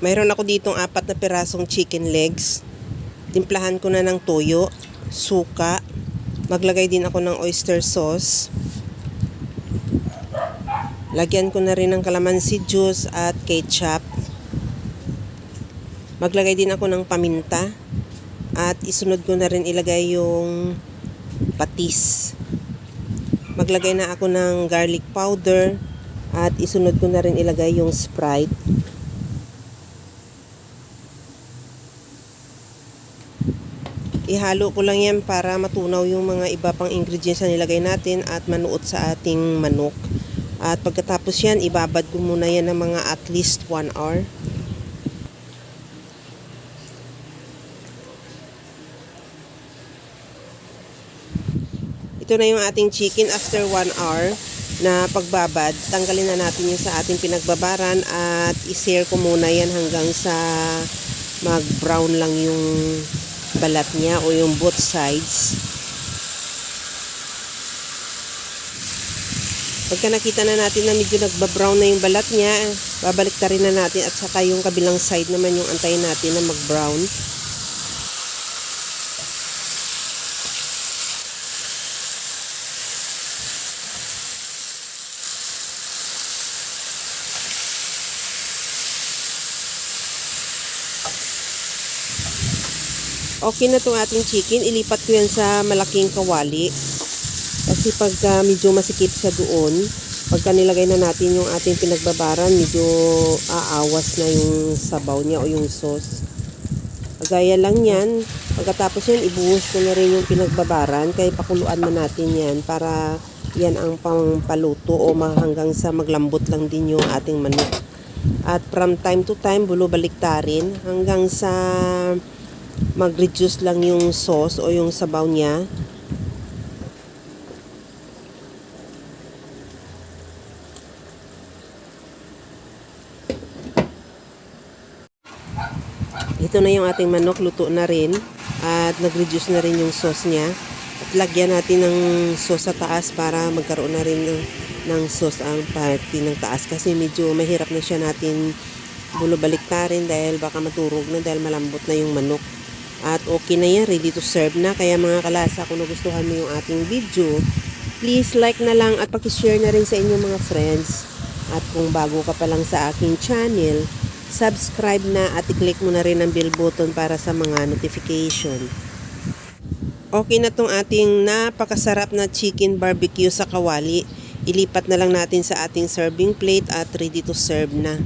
Mayroon ako ditong 4 na pirasong chicken legs. Timplahan ko na ng toyo, suka. Maglagay din ako ng oyster sauce. Lagyan ko na rin ng calamansi juice at ketchup. Maglagay din ako ng paminta. At isunod ko na rin ilagay yung patis. Maglagay na ako ng garlic powder. At isunod ko na rin ilagay yung Sprite. Ihalo ko lang yan para matunaw yung mga iba pang ingredients na nilagay natin at manuot sa ating manok. At pagkatapos yan, ibabad ko muna yan ng mga at least 1 hour. Ito na yung ating chicken after 1 hour na pagbabad. Tanggalin na natin yung sa ating pinagbabaran at i-sear ko muna yan hanggang sa mag-brown lang yung balat niya o yung both sides. Pagka nakita na natin na medyo nagba-brown na yung balat niya, babalik na rin na natin at saka yung kabilang side naman yung antayin natin na mag-brown. Okay na itong ating chicken. Ilipat ko yan sa malaking kawali. Kasi pagka medyo masikip siya doon, pagka nilagay na natin yung ating pinagbabaran, medyo aawas na yung sabaw niya o yung sauce. Gaya lang yan. Pagkatapos yan, ibuhos ko na rin yung pinagbabaran. Kaya pakuluan na natin yan para yan ang pampaluto o hanggang sa maglambot lang din yung ating manok. At from time to time, baliktarin hanggang sa mag-reduce lang yung sauce o yung sabaw niya. Ito na yung ating manok, luto na rin at nag-reduce na rin yung sauce niya. At lagyan natin ng sauce sa taas para magkaroon na rin ng sauce ang party ng taas kasi medyo mahirap na siya natin baliktarin dahil baka maturog na dahil malambot na yung manok. At okay na yan, ready to serve na. Kaya mga kalasa, kung nagustuhan mo yung ating video, please like na lang at pakishare na rin sa inyong mga friends. At kung bago ka pa lang sa aking channel, subscribe na at i-click mo na rin ang bell button para sa mga notification. Okay na tong ating napakasarap na chicken barbecue sa kawali. Ilipat na lang natin sa ating serving plate at ready to serve na.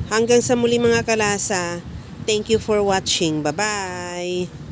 Hanggang sa muli mga kalasa. Thank you for watching. Bye-bye!